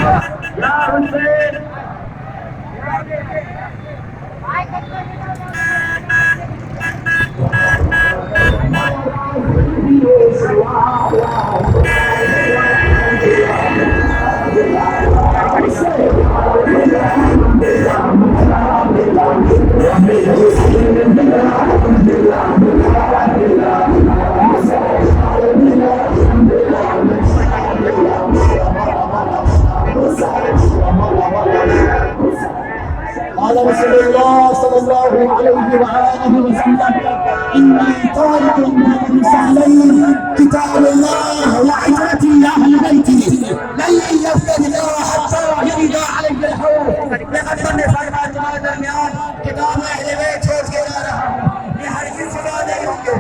يا حسين قال رسول الله صلى الله عليه وآله وسلم: إني تارك من سهلين كتاب الله وعترتي أهل بيتي لن يفقد الله حتى يرد علي الحوض. لقد كنا فرمان هذا المياه كتاب أهل بيت छोड़ के जा रहा हूँ, ये हर किसी का नहीं होंगे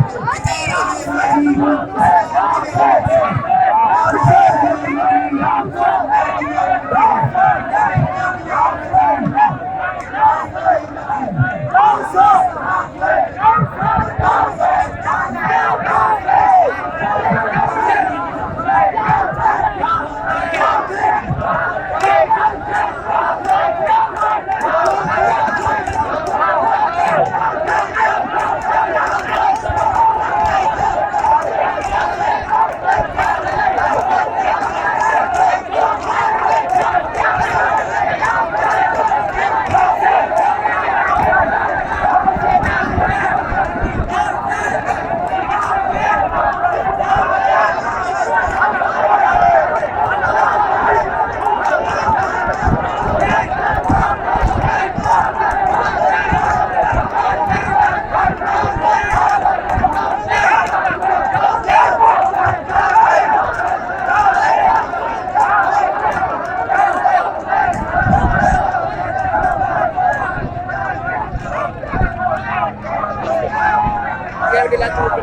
Biar bilang dulu